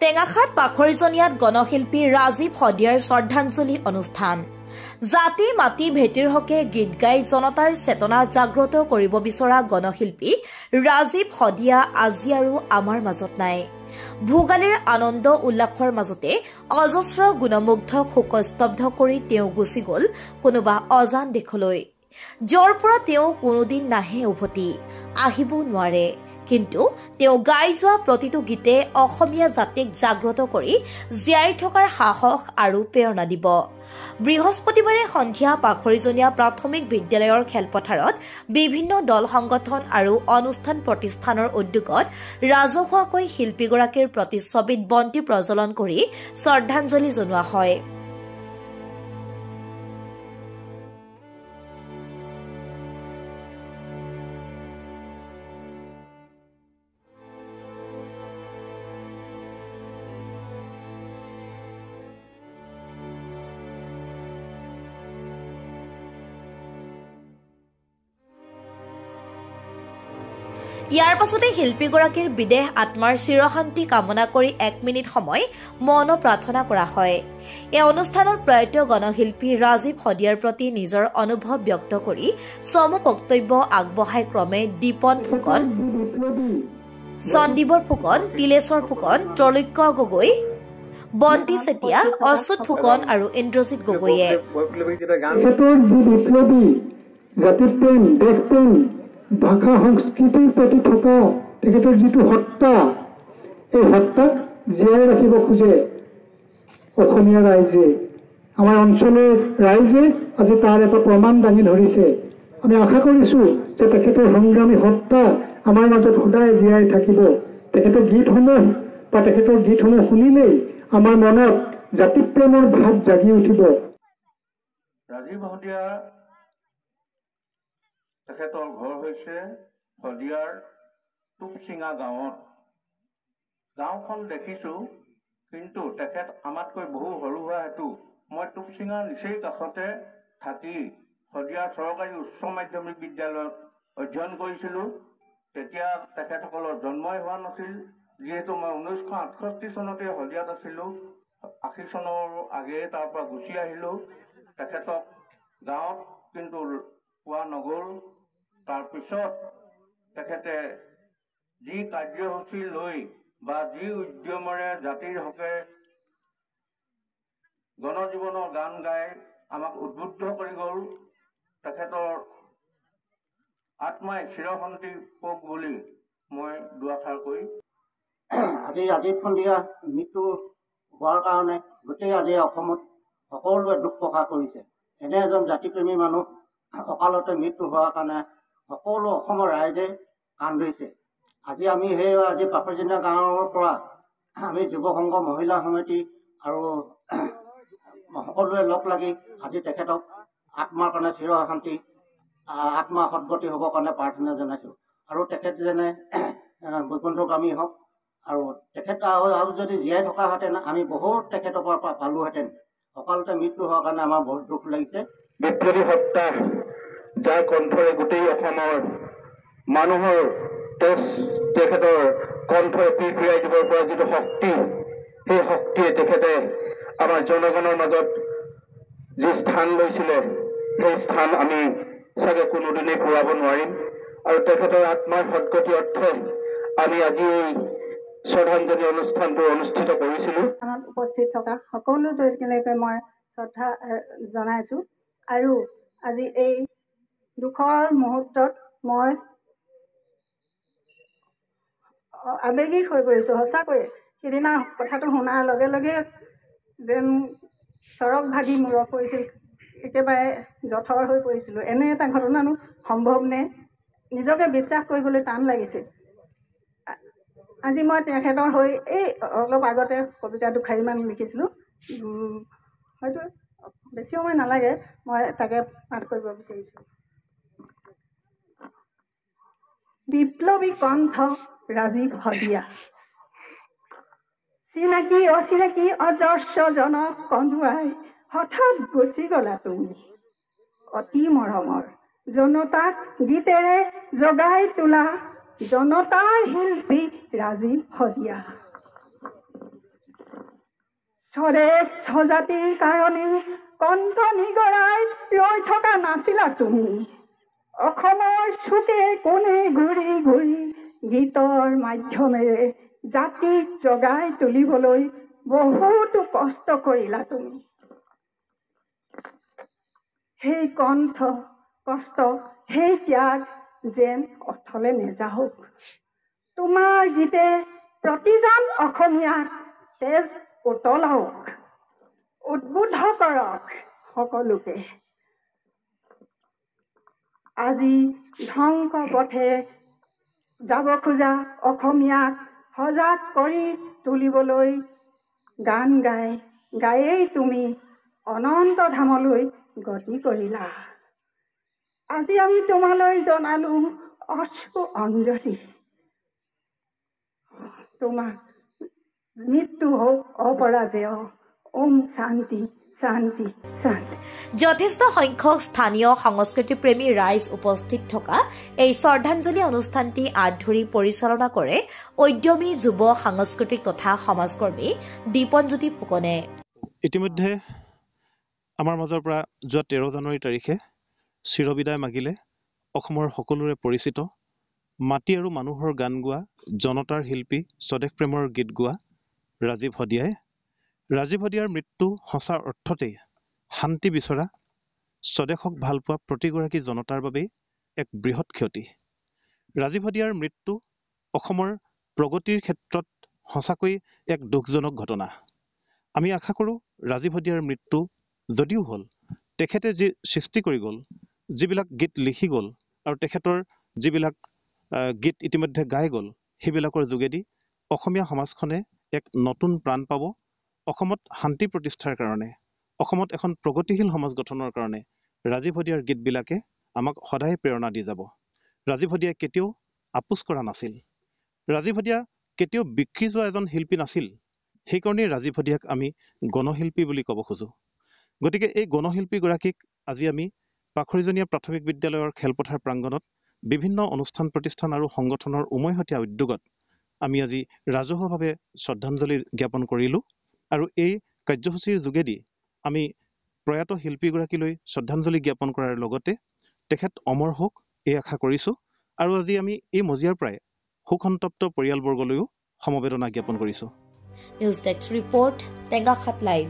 টেঙাখাত পাখৰিজনীয়াত গণশিল্পী ৰাজীৱ শদিয়াৰ শ্ৰদ্ধাঞ্জলি অনুষ্ঠান। জাতি মাটি ভেটিৰ হকে গীত গাই জনতাৰ চেতনা জাগ্ৰত কৰিব বিচৰা গণশিল্পী ৰাজীৱ শদিয়া আজি আৰু আমাৰ মাজত নাই। ভোগালীৰ আনন্দ উল্লাসৰ মাজতে অজস্ৰ গুণমুগ্ধক শোকস্তব্ধ কৰি তেওঁ গুচি গল কোনোবা অজান দেশলৈ, যৰ পৰা তেওঁ কোনোদিন নাহে উভতি আহিব নোৱাৰে। কিন্তু তেওঁ গাই যোৱা প্ৰতিটো গীতে অসমীয়া জাতিক জাগ্ৰত কৰি জীয়াই থকাৰ সাহস আৰু প্ৰেৰণা দিব। বৃহস্পতিবাৰে সন্ধিয়া পাখৰিজনীয়া প্ৰাথমিক বিদ্যালয়ৰ খেলপথাৰত বিভিন্ন দল সংগঠন আৰু অনুষ্ঠান প্ৰতিষ্ঠানৰ উদ্যোগত ৰাজহুৱাকৈ শিল্পীগৰাকীৰ প্ৰতিচ্ছবিত বন্তি প্ৰজ্বলন কৰি শ্ৰদ্ধাঞ্জলি জনোৱা হয়। ইয়াৰ পাছতে শিল্পীগৰাকীৰ বিদেহ আত্মাৰ চিৰশান্তি কামনা কৰি 1 মিনিট সময় মৌন প্ৰাৰ্থনা কৰা হয়। এই অনুষ্ঠানত প্ৰয়াত গণশিল্পী ৰাজীৱ শদিয়াৰ প্ৰতি নিজৰ অনুভৱ ব্যক্ত কৰি চমু বক্তব্য আগবঢ়াই ক্ৰমে দীপন ফুকন, সন্দীপৰ ফুকন, তিলেশ্বৰ ফুকন, ত্ৰৈলোক্য গগৈ, বন্তি চেতিয়া, অচ্যুত ফুকন আৰু ইন্দ্ৰজিৎ গগৈয়ে ভাষা সংস্কৃতিৰ প্ৰতি থকা তেখেতৰ যিটো সত্তা, এই সত্তাক জীয়াই ৰাখিব খোজে অসমীয়া ৰাইজে। আমাৰ অঞ্চলৰ ৰাইজে আজি তাৰ এটা প্ৰমাণ দাঙি ধৰিছে। আমি আশা কৰিছোঁ যে তেখেতৰ সংগ্ৰামী সত্তা আমাৰ মাজত সদায় জীয়াই থাকিব। তেখেতৰ গীতসমূহ শুনিলেই আমাৰ মনত জাতিপ্ৰেমৰ ভাৱ জাগি উঠিব। ৰাজীৱ শদিয়া তেখেতৰ ঘৰ হৈছে শদিয়াৰ টুপচিঙা গাঁৱত। গাঁওখন দেখিছোঁ, কিন্তু তেখেত আমাতকৈ বহু সৰু হোৱা হেতু মই টুপচিঙা নিচেই কাষতে থাকি শদিয়াৰ চৰকাৰী উচ্চ মাধ্যমিক বিদ্যালয়ত অধ্যয়ন কৰিছিলোঁ। তেতিয়া তেখেতসকলৰ জন্মই হোৱা নাছিল, যিহেতু মই 1968 চনতে শদিয়াত আছিলোঁ। 80 চনৰ আগেয়ে তাৰ পৰা গুচি আহিলোঁ। তেখেতক গাঁৱত কিন্তু পোৱা নগ'ল। তাৰপিছত তেখেতে যি কাৰ্যসূচী লৈ বা যি উদ্যমেৰে জাতিৰ হকে গণজীৱনৰ গান গাই আমাক উদ্বুদ্ধ কৰি গ'ল, তেখেতৰ আত্মাই চিৰশান্তি পাওক বুলি মই দুআষাৰ কৈ আজি ৰাজীৱ শদিয়া মৃত্যু হোৱাৰ কাৰণে গোটেই আজি অসমত সকলোৱে দুখ প্ৰকাশ কৰিছে। এনে এজন জাতিপ্ৰেমী মানুহ অকালতে মৃত্যু হোৱাৰ কাৰণে সকলো অসমৰ ৰাইজে কাণ ধৰিছে। আজি আমি আজি পাখৰিজনীয়া গাঁৱৰ পৰা আমি যুৱ সংঘ, মহিলা সমিতি আৰু সকলোৱে লগ লাগি আজি তেখেতক আত্মাৰ কাৰণে চিৰশান্তি, আত্মা সদ্গতি হ'বৰ কাৰণে প্ৰাৰ্থনা জনাইছোঁ। আৰু তেখেত যেনে বৈকুণ্ঠগামী হওক, আৰু তেখেত আৰু যদি জীয়াই থকাহেঁতেন আমি বহুত তেখেতৰ পৰা পালোহেঁতেন। অকালতে মৃত্যু হোৱাৰ কাৰণে আমাৰ বহুত দুখ লাগিছে। বিপ্লৱী সত্তা, যাৰ কণ্ঠৰে গোটেই অসমৰ মানুহৰ তেখেতৰ কণ্ঠই পিৰপিৰাই দিবৰ পৰা যিটো শক্তি, সেই শক্তিয়ে তেখেতে আমাৰ জনগণৰ মাজত যি স্থান লৈছিলে, সেই স্থান আমি চাগে কোনোদিনেই ঘূৰাব নোৱাৰিম। আৰু তেখেতৰ আত্মাৰ সদ্গতি অৰ্থে আমি আজি এই শ্ৰদ্ধাঞ্জলি অনুষ্ঠানটো অনুষ্ঠিত কৰিছিলোঁ। উপস্থিত থকা সকলো ব্যক্তিলৈকে মই শ্ৰদ্ধা জনাইছোঁ। আৰু আজি এই দুখৰ মুহূৰ্তত মই আৱেগিক হৈ পৰিছোঁ সঁচাকৈয়ে। সিদিনা কথাটো শুনাৰ লগে লগে যেন চৰক ভাগি মূৰত পৰিছিল, একেবাৰে জঠৰ হৈ পৰিছিলোঁ। এনে এটা ঘটনানো সম্ভৱনে? নিজকে বিশ্বাস কৰিবলৈ টান লাগিছে। আজি মই তেখেতৰ হৈ এই অলপ আগতে কবিতা দুশাৰীমান লিখিছিলোঁ। হয়তো বেছি সময় নালাগে, মই তাকে পাঠ কৰিব বিচাৰিছোঁ। বিপ্লৱী কণ্ঠ ৰাজীৱ শদিয়া, চিনাকি অচিনাকি অজস্ৰজনক কন্দুৱাই হঠাৎ গুচি গলা তুমি। অতি মৰমৰ জনতাক গীতেৰে জগাই তোলা জনতাৰ শিল্পী ৰাজীৱ শদিয়া। স্বদেশ স্বজাতিৰ কাৰণে কণ্ঠ নিগৰাই ৰৈ থকা নাছিলা তুমি। অসমৰ চুকে কোণে ঘূৰি ঘূৰি গীতৰ মাধ্যমেৰে জাতিক জগাই তুলিবলৈ বহুতো কষ্ট কৰিলা তুমি। সেই কণ্ঠ কষ্ট সেই ত্যাগ যেন অথলে নেযাওক। তোমাৰ গীতে প্ৰতিজন অসমীয়াক তেজ উতলাওক, উদ্বুদ্ধ কৰক সকলোকে। আজি ধ্বংস পথে যাব খোজা অসমীয়াক সজাগ কৰি তুলিবলৈ গান গায়েই তুমি অনন্ত ধামলৈ গতি কৰিলা। আজি আমি তোমালৈ জনালো অশ্ৰু অঞ্জলি। তোমাক মৃত্যু হওক অপৰাজেয়। ওম শান্তি শান্তি শান্তি। যথেষ্ট সংখ্যক স্থানীয় সংস্কৃতিপ্ৰেমী ৰাইজ উপস্থিত থকা এই শ্ৰদ্ধাঞ্জলি অনুষ্ঠানটি আঁত ধৰি পৰিচালনা কৰে উদ্যমী যুৱ সাংস্কৃতিক তথা সমাজকৰ্মী দীপনজ্যোতি ফুকনে। ইতিমধ্যে আমাৰ মাজৰ পৰা যোৱা 13 জানুৱাৰী তাৰিখে চিৰবিদায় মাগিলে অসমৰ সকলোৰে পৰিচিত মাটি আৰু মানুহৰ গান গোৱা জনতাৰ শিল্পী স্বদেশ প্ৰেমৰ গীত গোৱা ৰাজীৱ শদিয়াই। ৰাজীৱ শদিয়াৰ মৃত্যু সঁচা অৰ্থতেই শান্তি বিচৰা স্বদেশক ভালপোৱা প্ৰতিগৰাকী জনতাৰ বাবেই এক বৃহৎ ক্ষতি। ৰাজীৱ শদিয়াৰ মৃত্যু অসমৰ প্ৰগতিৰ ক্ষেত্ৰত সঁচাকৈ এক দুখজনক ঘটনা। আমি আশা কৰোঁ ৰাজীৱ শদিয়াৰ মৃত্যু যদিও হ'ল, তেখেতে যি সৃষ্টি কৰি গ'ল, যিবিলাক গীত লিখি গ'ল আৰু তেখেতৰ যিবিলাক গীত ইতিমধ্যে গাই গ'ল, সেইবিলাকৰ যোগেদি অসমীয়া সমাজখনে এক নতুন প্ৰাণ পাব। অসমত শান্তি প্ৰতিষ্ঠাৰ কাৰণে, অসমত এখন প্ৰগতিশীল সমাজ গঠনৰ কাৰণে ৰাজীৱ শদিয়াৰ গীতবিলাকে আমাক সদায় প্ৰেৰণা দি যাব। ৰাজীৱ শদিয়াই কেতিয়াও আপোচ কৰা নাছিল। ৰাজীৱ শদিয়া কেতিয়াও বিক্ৰী যোৱা এজন শিল্পী নাছিল। সেইকাৰণেই ৰাজীৱ শদিয়াক আমি গণশিল্পী বুলি ক'ব খোজোঁ। গতিকে এই গণশিল্পীগৰাকীক আজি আমি পাখৰিজনীয়া প্ৰাথমিক বিদ্যালয়ৰ খেলপথাৰ প্ৰাংগণত বিভিন্ন অনুষ্ঠান প্ৰতিষ্ঠান আৰু সংগঠনৰ উমৈহতীয়া উদ্যোগত আমি আজি ৰাজহুৱাভাৱে শ্ৰদ্ধাঞ্জলি জ্ঞাপন কৰিলোঁ। আৰু এই কাৰ্যসূচীৰ যোগেদি আমি প্ৰয়াত শিল্পীগৰাকীলৈ শ্ৰদ্ধাঞ্জলি জ্ঞাপন কৰাৰ লগতে তেখেত অমৰ হওক এই আশা কৰিছোঁ। আৰু আজি আমি এই মজিয়াৰ পৰাই শোকসন্তপ্ত পৰিয়ালবৰ্গলৈও সমবেদনা জ্ঞাপন কৰিছোঁ। News desk report Tengakhat live.